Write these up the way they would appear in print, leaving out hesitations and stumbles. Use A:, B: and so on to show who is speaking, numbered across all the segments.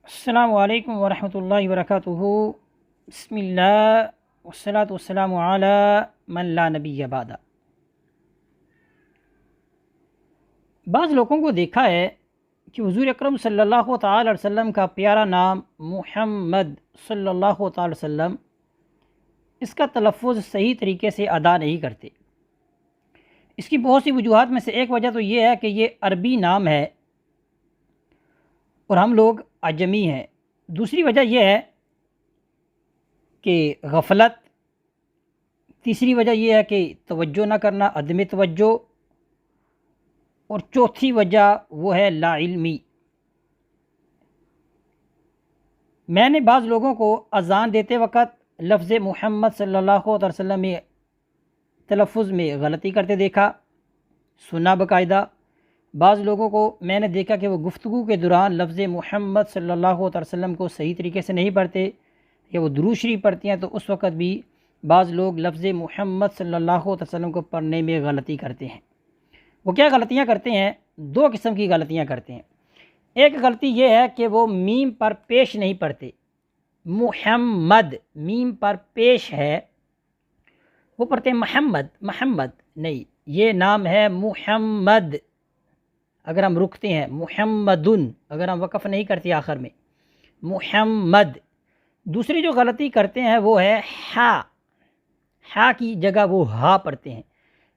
A: السلام علیکم ورحمۃ اللہ وبرکاتہ۔ بسم اللہ والصلاۃ والسلام علی من لا نبی بعد۔ بعض لوگوں کو دیکھا ہے کہ حضور اکرم صلی اللہ تعالی علیہ وسلم کا پیارا نام محمد صلی اللہ تعالی وسلم، اس کا تلفظ صحیح طریقے سے ادا نہیں کرتے۔ اس کی بہت سی وجوہات میں سے ایک وجہ تو یہ ہے کہ یہ عربی نام ہے اور ہم لوگ عجمی ہیں۔ دوسری وجہ یہ ہے کہ غفلت۔ تیسری وجہ یہ ہے کہ توجہ نہ کرنا، عدم توجہ۔ اور چوتھی وجہ وہ ہے لا علمی۔ میں نے بعض لوگوں کو اذان دیتے وقت لفظ محمد صلی اللہ علیہ وسلم میں تلفظ میں غلطی کرتے دیکھا، سنا باقاعدہ۔ بعض لوگوں کو میں نے دیکھا کہ وہ گفتگو کے دوران لفظ محمد صلی اللہ علیہ وسلم کو صحیح طریقے سے نہیں پڑھتے، یا وہ درود شریف پڑھتے ہیں تو اس وقت بھی بعض لوگ لفظ محمد صلی اللہ علیہ وسلم کو پڑھنے میں غلطی کرتے ہیں۔ وہ کیا غلطیاں کرتے ہیں؟ دو قسم کی غلطیاں کرتے ہیں۔ ایک غلطی یہ ہے کہ وہ میم پر پیش نہیں پڑھتے۔ محمد میم پر پیش ہے، وہ پڑھتے ہیں محمد محمد، نہیں، یہ نام ہے محمد۔ اگر ہم رکتے ہیں محمدن، اگر ہم وقف نہیں کرتے آخر میں محمد۔ دوسری جو غلطی کرتے ہیں وہ ہے ہا، ہا کی جگہ وہ ہا پڑھتے ہیں۔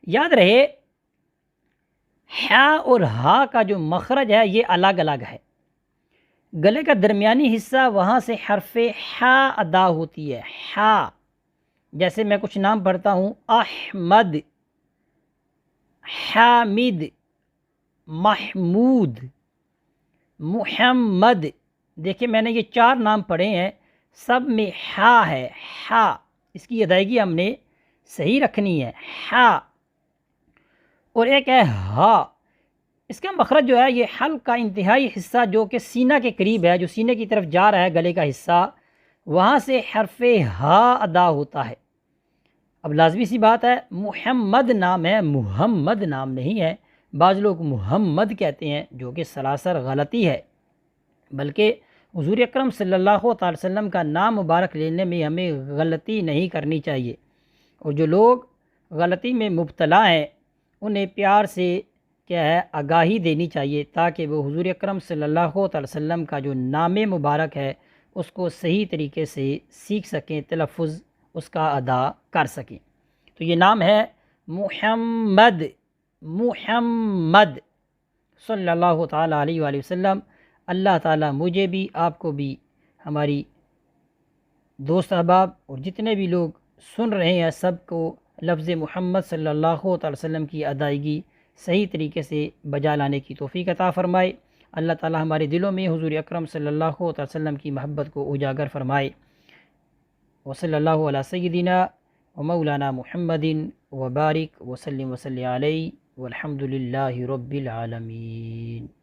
A: یاد رہے ہا اور ہا کا جو مخرج ہے یہ الگ الگ ہے۔ گلے کا درمیانی حصہ وہاں سے حرف ہا ادا ہوتی ہے، ہا۔ جیسے میں کچھ نام پڑھتا ہوں، احمد، حامد، محمود، محمد۔ دیکھیں میں نے یہ چار نام پڑھے ہیں، سب میں ہا ہے، ہا۔ اس کی ادائیگی ہم نے صحیح رکھنی ہے، ہا۔ اور ایک ہے ہا، اس کا مخرج جو ہے یہ حلق کا انتہائی حصہ جو کہ سینہ کے قریب ہے، جو سینے کی طرف جا رہا ہے گلے کا حصہ، وہاں سے حرف ہا ادا ہوتا ہے۔ اب لازمی سی بات ہے، محمد نام ہے، محمد نام نہیں ہے۔ بعض لوگ محمد کہتے ہیں جو کہ سراسر غلطی ہے، بلکہ حضور اکرم صلی اللہ تعالی وسلم کا نام مبارک لینے میں ہمیں غلطی نہیں کرنی چاہیے۔ اور جو لوگ غلطی میں مبتلا ہیں انہیں پیار سے کیا ہے آگاہی دینی چاہیے، تاکہ وہ حضور اکرم صلی اللہ علیہ وسلم کا جو نام مبارک ہے اس کو صحیح طریقے سے سیکھ سکیں، تلفظ اس کا ادا کر سکیں۔ تو یہ نام ہے محمد، محمد صلی اللہ تعالیٰ علیہ وآلہ وسلم۔ اللہ تعالیٰ مجھے بھی، آپ کو بھی، ہماری دوست احباب اور جتنے بھی لوگ سن رہے ہیں سب کو لفظ محمد صلی اللہ علیہ وسلم کی ادائیگی صحیح طریقے سے بجا لانے کی توفیق عطا فرمائے۔ اللہ تعالیٰ ہمارے دلوں میں حضور اکرم صلی اللہ علیہ وسلم کی محبت کو اجاگر فرمائے۔ وصلی اللہ علی سیدنا و مولانا محمد وبارک وسلم علیہ والحمد للہ رب العالمین۔